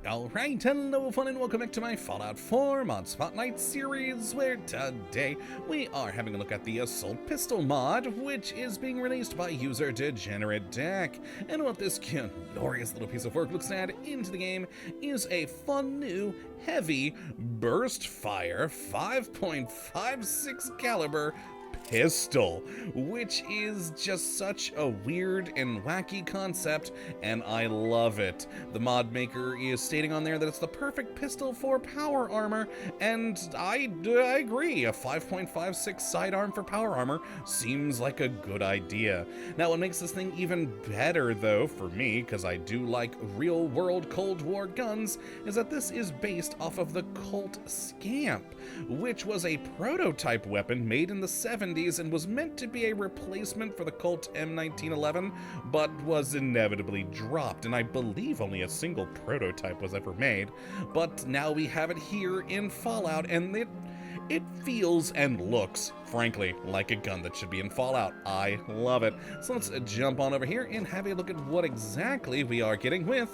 Alright, hello fun and welcome back to my Fallout 4 Mod Spotlight series, where today we are having a look at the Assault Pistol mod, which is being released by user Degenerate Deck. And what this glorious little piece of work looks to add into the game is a fun new, heavy, burst fire 5.56 caliber pistol, which is just such a weird and wacky concept, and I love it. The mod maker is stating on there that it's the perfect pistol for power armor, and I agree. A 5.56 sidearm for power armor seems like a good idea. Now, what makes this thing even better, though, for me, because I do like real-world Cold War guns, is that this is based off of the Colt Scamp, which was a prototype weapon made in the 70s and was meant to be a replacement for the Colt M1911, but was inevitably dropped, and I believe only a single prototype was ever made. But now we have it here in Fallout, and it feels and looks, frankly, like a gun that should be in Fallout. I love it. So let's jump on over here and have a look at what exactly we are getting with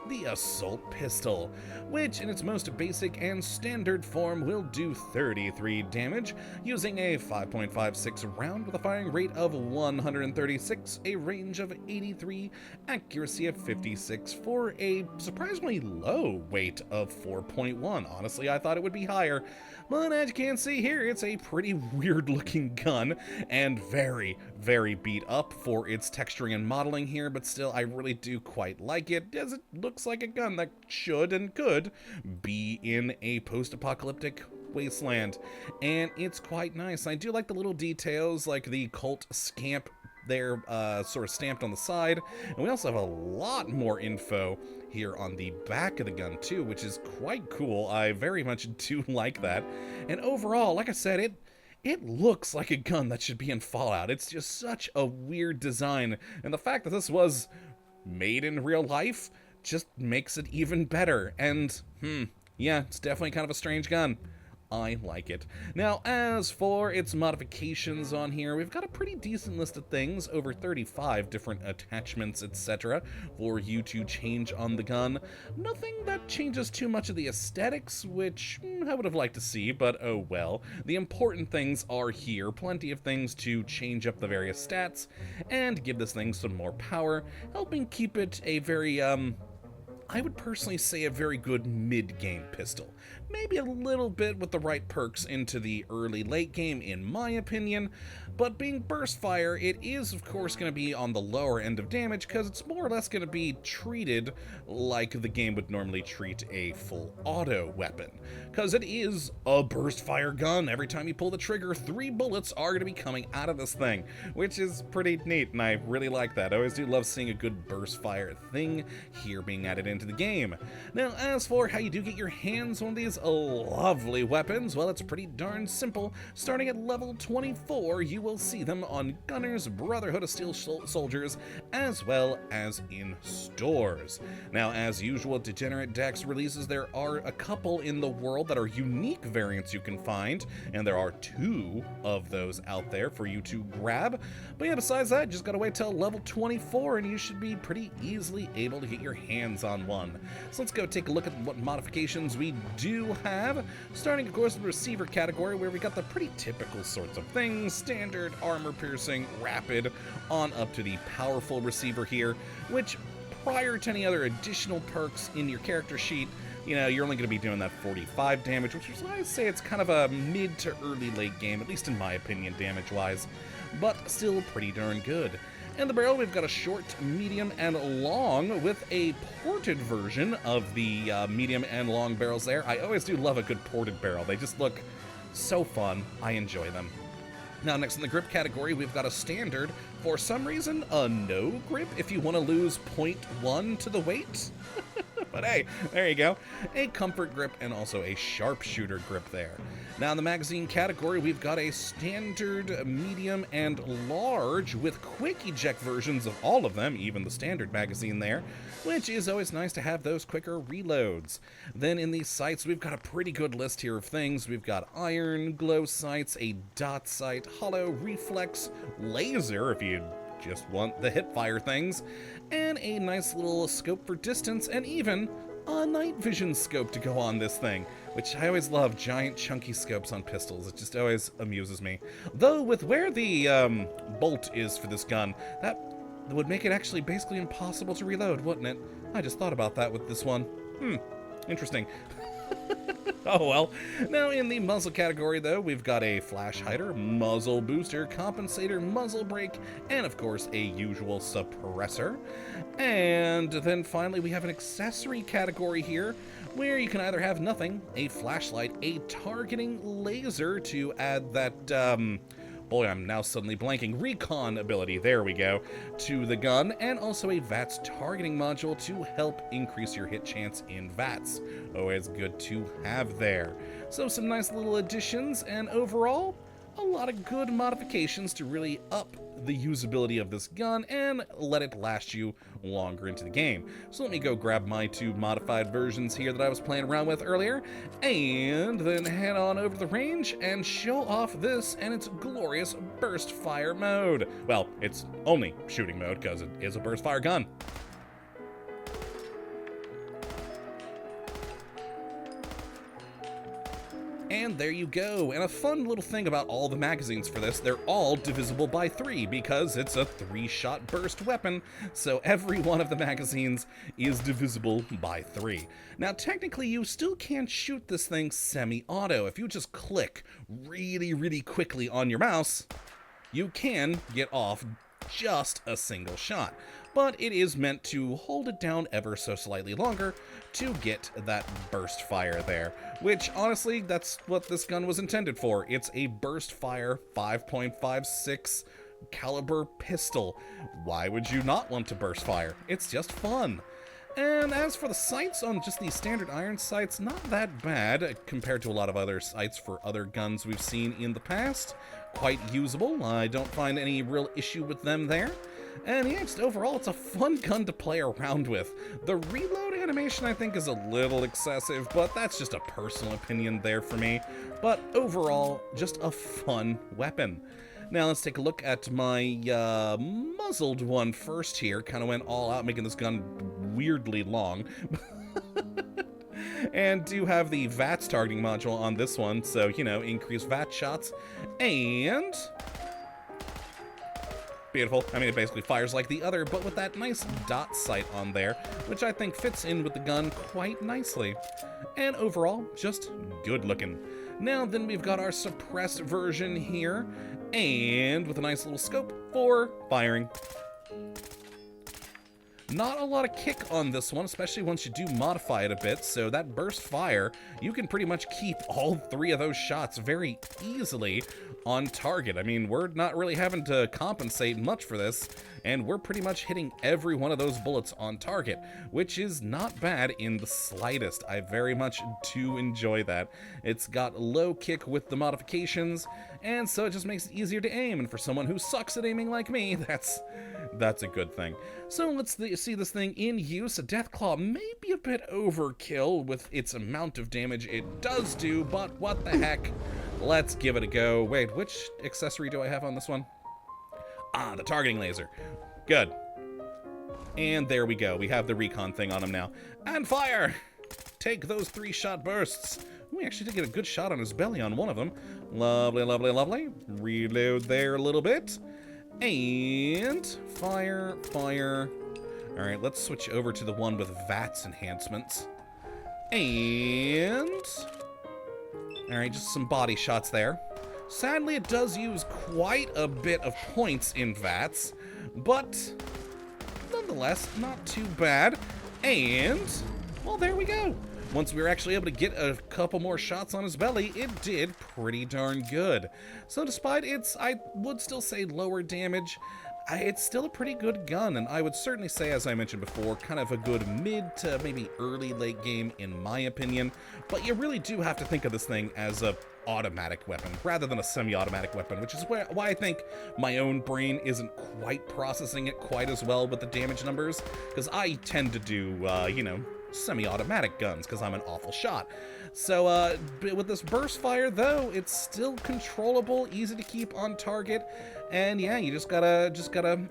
the Assault Pistol, which in its most basic and standard form will do 33 damage, using a 5.56 round with a firing rate of 136, a range of 83, accuracy of 56, for a surprisingly low weight of 4.1. Honestly, I thought it would be higher, but as you can see here, it's a pretty weird looking gun, and very, very beat up for its texturing and modeling here, but still, I really do quite like it, as it looks like a gun that should and could be in a post-apocalyptic wasteland, and it's quite nice. I do like the little details, like the Colt Scamp there sort of stamped on the side, and we also have a lot more info here on the back of the gun too, which is quite cool. I very much do like that, and overall, like I said, it looks like a gun that should be in Fallout. It's just such a weird design, and the fact that this was made in real life just makes it even better. And, yeah, it's definitely kind of a strange gun. I like it. Now, as for its modifications on here, we've got a pretty decent list of things, over 35 different attachments, etc., for you to change on the gun. Nothing that changes too much of the aesthetics, which I would have liked to see, but oh well. The important things are here, plenty of things to change up the various stats, and give this thing some more power, helping keep it a very, I would personally say a very good mid-game pistol. Maybe a little bit with the right perks into the early-late game, in my opinion, but being burst fire, it is of course going to be on the lower end of damage, because it's more or less going to be treated like the game would normally treat a full auto weapon, because it is a burst fire gun. Every time you pull the trigger, 3 bullets are going to be coming out of this thing, which is pretty neat, and I really like that. I always do love seeing a good burst fire thing here being added into the game. Now, as for how you do get your hands on these lovely weapons, well, it's pretty darn simple. Starting at level 24, you will see them on Gunners, Brotherhood of Steel Soldiers, as well as in stores. Now, as usual, Degenerate Dex releases, there are a couple in the world that are unique variants you can find, and there are 2 of those out there for you to grab. But yeah, besides that, just gotta wait till level 24 and you should be pretty easily able to get your hands on one. So let's go take a look at what modifications we do have, starting of course with the receiver category, where we got the pretty typical sorts of things: standard, armor piercing, rapid, on up to the powerful receiver here, which prior to any other additional perks in your character sheet, you know, you're only going to be doing that 45 damage, which is why I say it's kind of a mid to early late game, at least in my opinion, damage wise, but still pretty darn good. In the barrel, we've got a short, medium, and long, with a ported version of the medium and long barrels there. I always do love a good ported barrel. They just look so fun. I enjoy them. Now, next in the grip category, we've got a standard. For some reason, a no grip if you want to lose 0.1 to the weight. But hey, there you go. A comfort grip and also a sharpshooter grip there. Now in the magazine category, we've got a standard, medium, and large with quick eject versions of all of them, even the standard magazine there, which is always nice to have those quicker reloads. Then in these sights, we've got a pretty good list here of things. We've got iron, glow sights, a dot sight, hollow, reflex, laser if you just want the hip fire things, and a nice little scope for distance, and even a night vision scope to go on this thing, which I always love, giant chunky scopes on pistols. It just always amuses me. Though with where the bolt is for this gun, that would make it actually basically impossible to reload, wouldn't it? I just thought about that with this one. Interesting. Oh well. Now in the muzzle category though, we've got a flash hider, muzzle booster, compensator, muzzle brake, and of course a usual suppressor. And then finally we have an accessory category here, where you can either have nothing, a flashlight, a targeting laser to add that, boy, I'm now suddenly blanking. Recon ability, there we go, to the gun, and also a VATS targeting module to help increase your hit chance in VATS. Always good to have there. So some nice little additions, and overall, a lot of good modifications to really up the usability of this gun and let it last you longer into the game. So let me go grab my two modified versions here that I was playing around with earlier, and then head on over to the range and show off this and its glorious burst fire mode. Well, it's only shooting mode because it is a burst fire gun. And there you go. And a fun little thing about all the magazines for this, they're all divisible by 3 because it's a 3-shot burst weapon. So every one of the magazines is divisible by 3. Now technically you still can shoot this thing semi-auto. If you just click really, really quickly on your mouse, you can get off just a single shot. But it is meant to hold it down ever so slightly longer to get that burst fire there, which honestly, that's what this gun was intended for. It's a burst fire 5.56 caliber pistol. Why would you not want to burst fire? It's just fun. And as for the sights on just these standard iron sights, not that bad compared to a lot of other sights for other guns we've seen in the past. Quite usable. I don't find any real issue with them there. And yeah, just overall, it's a fun gun to play around with. The reload animation, I think, is a little excessive, but that's just a personal opinion there for me. But overall, just a fun weapon. Now let's take a look at my muzzled one first here. Kind of went all out, making this gun weirdly long. And do have the VATS targeting module on this one, so, you know, increase VAT shots. And beautiful. I mean, it basically fires like the other, but with that nice dot sight on there, which I think fits in with the gun quite nicely. And overall, just good looking. Now then, we've got our suppressed version here, and with a nice little scope for firing. Not a lot of kick on this one, especially once you do modify it a bit, so that burst fire, you can pretty much keep all 3 of those shots very easily on target. I mean, we're not really having to compensate much for this, and we're pretty much hitting every one of those bullets on target, which is not bad in the slightest. I very much do enjoy that. It's got low kick with the modifications, and so it just makes it easier to aim, and for someone who sucks at aiming like me, that's a good thing. So let's see this thing in use. A Deathclaw may be a bit overkill with its amount of damage it does do, but what the heck? Let's give it a go. Wait, which accessory do I have on this one? Ah, the targeting laser. Good. And there we go. We have the recon thing on him now. And fire! Take those 3-shot bursts. We actually did get a good shot on his belly on one of them. Lovely, lovely, lovely. Reload there a little bit. And fire, fire. All right, let's switch over to the one with VATS enhancements. And all right, just some body shots there. Sadly, it does use quite a bit of points in VATS, but nonetheless, not too bad. And, well, there we go. Once we were actually able to get a couple more shots on his belly, it did pretty darn good. So despite its, I would still say, lower damage, it's still a pretty good gun, and I would certainly say, as I mentioned before, kind of a good mid to maybe early late game in my opinion, but you really do have to think of this thing as a automatic weapon rather than a semi-automatic weapon, which is why I think my own brain isn't quite processing it quite as well with the damage numbers, because I tend to do, you know, semi-automatic guns because I'm an awful shot. So with this burst fire though, it's still controllable, easy to keep on target, And yeah, you just gotta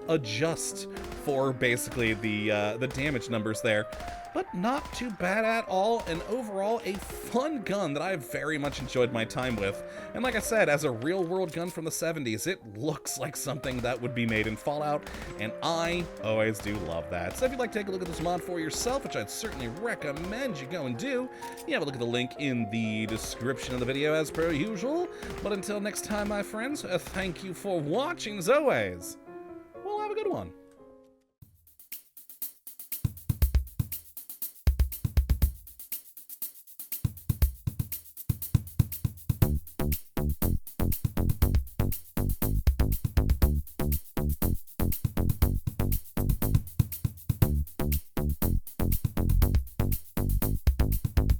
adjust for basically the damage numbers there. But not too bad at all, and overall a fun gun that I very much enjoyed my time with. And like I said, as a real-world gun from the 70s, it looks like something that would be made in Fallout, and I always do love that. So if you'd like to take a look at this mod for yourself, which I'd certainly recommend you go and do, you have a look at the link in the description of the video as per usual. But until next time, my friends, thank you for watching as always. Well, have a good one.